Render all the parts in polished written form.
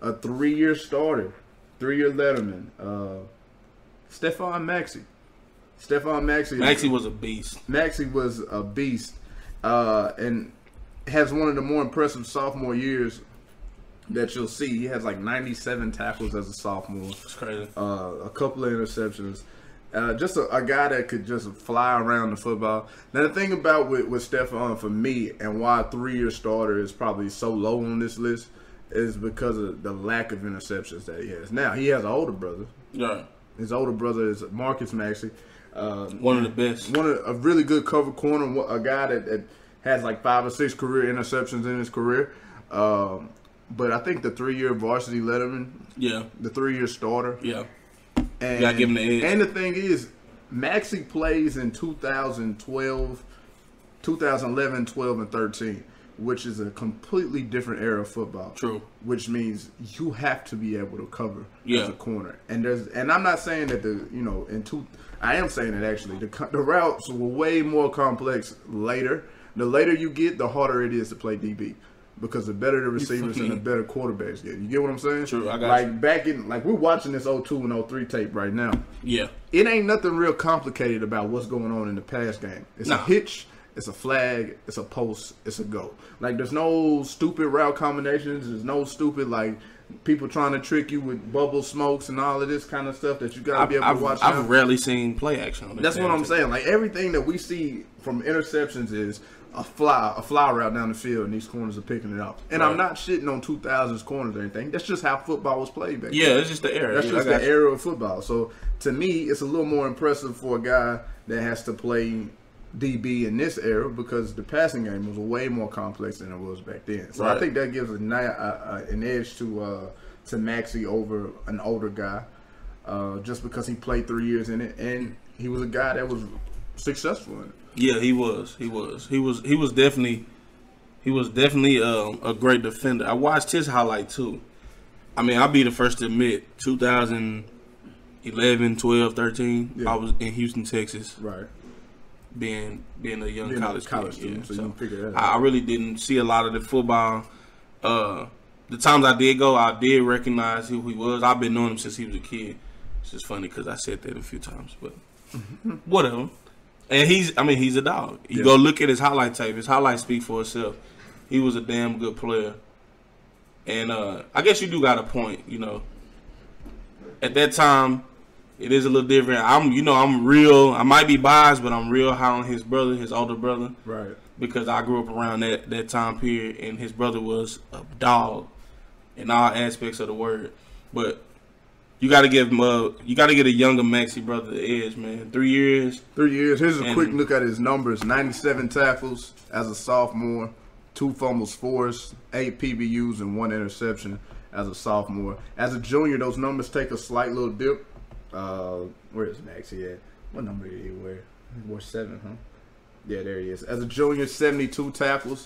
a 3-year starter, 3-year letterman, Stephan Maxey. Maxey was a beast. Maxey was a beast, and has one of the more impressive sophomore years that you'll see. He has like 97 tackles as a sophomore. That's crazy. A couple of interceptions. Just a guy that could just fly around the football. Now, the thing about with Stephan, for me, and why a 3-year starter is probably so low on this list, is because of the lack of interceptions that he has. Now, he has an older brother. Yeah. His older brother is Marcus Maxey. One of the best. A really good cover corner, a guy that has like 5 or 6 career interceptions in his career. But I think the 3-year varsity letterman, the 3-year starter, and you gotta give him the edge. And the thing is, Maxey plays in 2012, 2011, 12, and 13, which is a completely different era of football. True. Which means you have to be able to cover as a corner. And I'm not saying that I am saying that actually the routes were way more complex later. The later you get, the harder it is to play DB. Because the better the receivers and the better quarterbacks get. You get what I'm saying? True, I got you. We're watching this 02 and 03 tape right now. Yeah. It ain't nothing real complicated about what's going on in the pass game. It's a hitch, it's a flag, it's a post, it's a go. Like, there's no stupid route combinations. There's no stupid, people trying to trick you with bubble smokes and all of this kind of stuff that you got to be able to watch out. I've rarely seen play action on this. That's what I'm saying. Like, everything that we see from interceptions is a fly route down the field, and these corners are picking it up. And I'm not shitting on 2000s corners or anything. That's just how football was played back then. Yeah, it's just the era. That's just the era of football. So, to me, it's a little more impressive for a guy that has to play DB in this era, because the passing game was way more complex than it was back then. So I think that gives an edge to Maxey over an older guy, just because he played 3 years in it, and he was a guy that was successful in it. Yeah, he was. He was definitely a great defender. I watched his highlight too. I mean, I'll be the first to admit, 2011, 12, 13, I was in Houston, Texas. Right. Being a young college student. So you can figure that out. I really didn't see a lot of the football. The times I did go, I did recognize who he was. I've been knowing him since he was a kid. It's just funny because I said that a few times, but whatever. And he's a dog. You go look at his highlight tape. His highlights speak for itself. He was a damn good player. And I guess you do got a point, At that time, it is a little different. I'm real. I might be biased, but I'm real high on his brother, his older brother. Right. Because I grew up around that time period, and his brother was a dog in all aspects of the word. But you got to give him you got to get a younger Maxey brother the edge, man. 3 years. 3 years. Here's a quick look at his numbers: 97 tackles as a sophomore, 2 fumbles forced, 8 PBUs, and 1 interception as a sophomore. As a junior, those numbers take a slight little dip. Where is Maxey at? What number did he wear? He wore 7, huh? Yeah, there he is. As a junior, 72 tackles.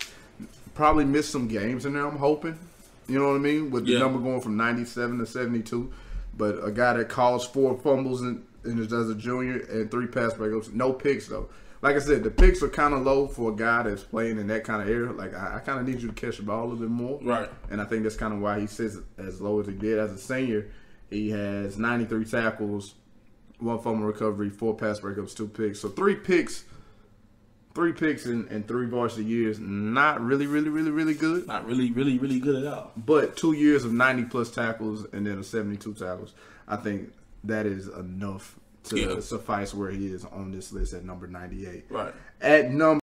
Probably missed some games in there, I'm hoping. You know what I mean? With the number going from 97 to 72. But a guy that caused 4 fumbles as a junior and 3 pass breakups. No picks, though. Like I said, the picks are kind of low for a guy that's playing in that kind of era. Like, I kind of need you to catch the ball a little bit more. Right. And I think that's kind of why he sits as low as he did. As a senior, he has 93 tackles, 1 fumble recovery, 4 pass breakups, 2 picks. So 3 picks in 3 varsity years. Not really good. Not really good at all. But 2 years of 90-plus tackles and then 72 tackles. I think that is enough to suffice where he is on this list at number 98. Right. At number